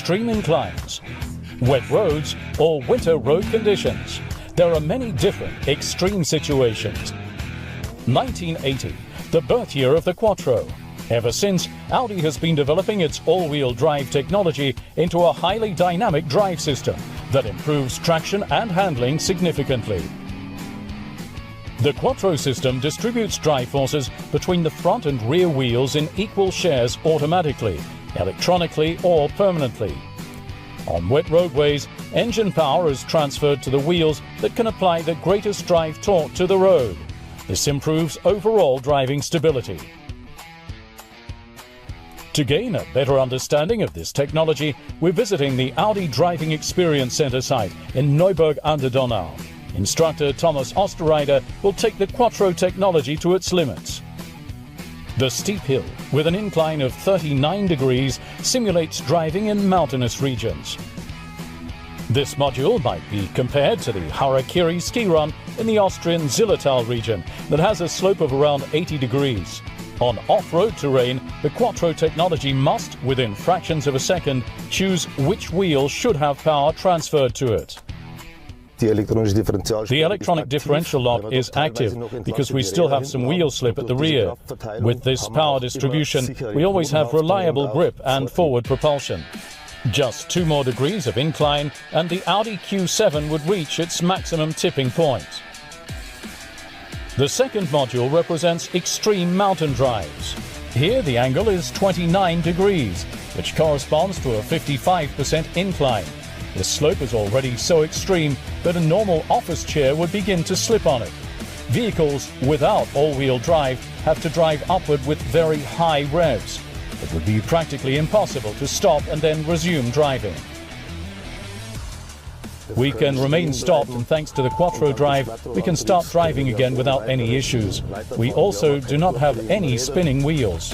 extreme inclines, wet roads or winter road conditions. There are many different extreme situations. 1980, the birth year of the Quattro. Ever since, Audi has been developing its all-wheel drive technology into a highly dynamic drive system that improves traction and handling significantly. The Quattro system distributes drive forces between the front and rear wheels in equal shares automatically, electronically or permanently. On wet roadways, engine power is transferred to the wheels that can apply the greatest drive torque to the road. This improves overall driving stability. To gain a better understanding of this technology, we're visiting the Audi Driving Experience Center site in Neuburg an der Donau. Instructor Thomas Osterreider will take the Quattro technology to its limits. The steep hill, with an incline of 39 degrees, simulates driving in mountainous regions. This module might be compared to the Harakiri ski run in the Austrian Zillertal region that has a slope of around 80 degrees. On off-road terrain, the Quattro technology must, within fractions of a second, choose which wheel should have power transferred to it. The electronic differential lock is active because we still have some wheel slip at the rear. With this power distribution, we always have reliable grip and forward propulsion. Just 2 more degrees of incline and the Audi Q7 would reach its maximum tipping point. The second module represents extreme mountain drives. Here the angle is 29 degrees, which corresponds to a 55% incline. The slope is already so extreme that a normal office chair would begin to slip on it. Vehicles without all-wheel drive have to drive upward with very high revs. It would be practically impossible to stop and then resume driving. We can remain stopped, and thanks to the Quattro drive, we can start driving again without any issues. We also do not have any spinning wheels.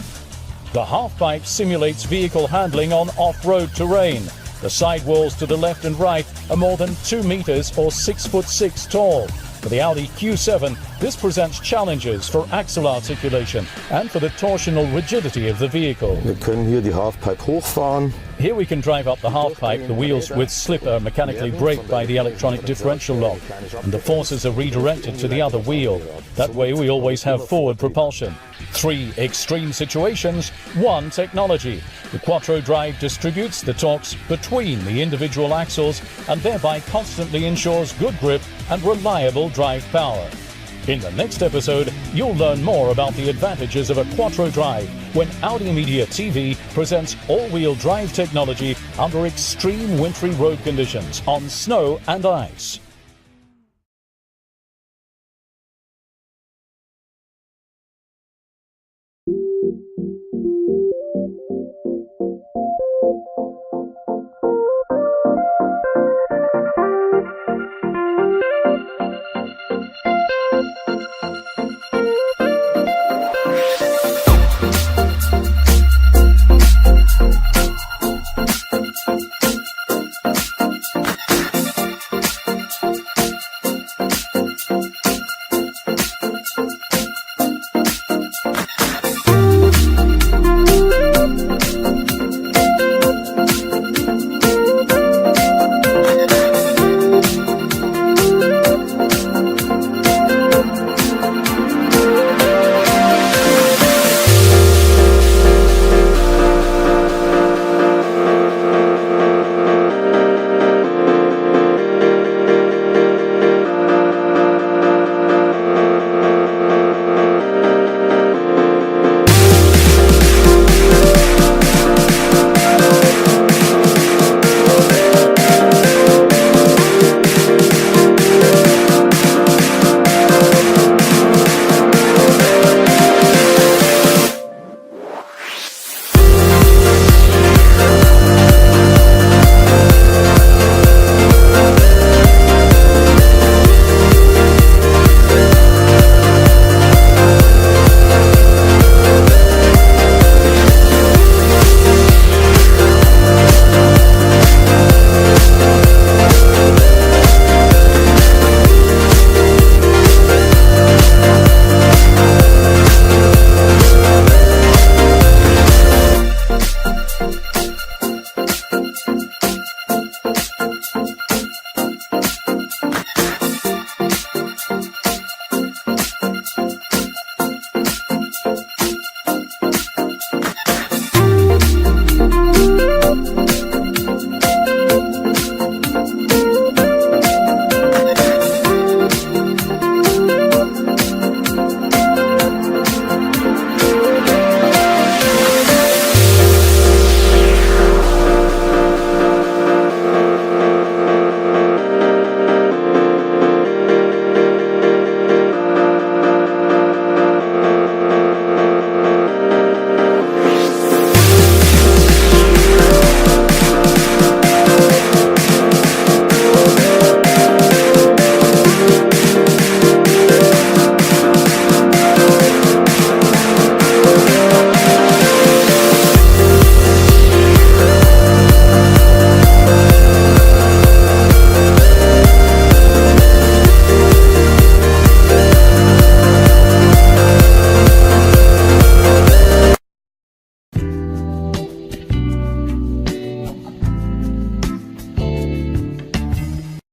The half-pipe simulates vehicle handling on off-road terrain. The sidewalls to the left and right are more than 2 meters or 6'6" tall. For the Audi Q7, this presents challenges for axle articulation and for the torsional rigidity of the vehicle. Wir können hier die Halfpipe hochfahren. Here we can drive up the half-pipe. The wheels with slip are mechanically brake by the electronic differential lock, and the forces are redirected to the other wheel. That way we always have forward propulsion. 3 extreme situations, 1 technology. The Quattro drive distributes the torques between the individual axles and thereby constantly ensures good grip and reliable drive power. In the next episode, you'll learn more about the advantages of a Quattro drive when Audi Media TV presents all-wheel drive technology under extreme wintry road conditions on snow and ice.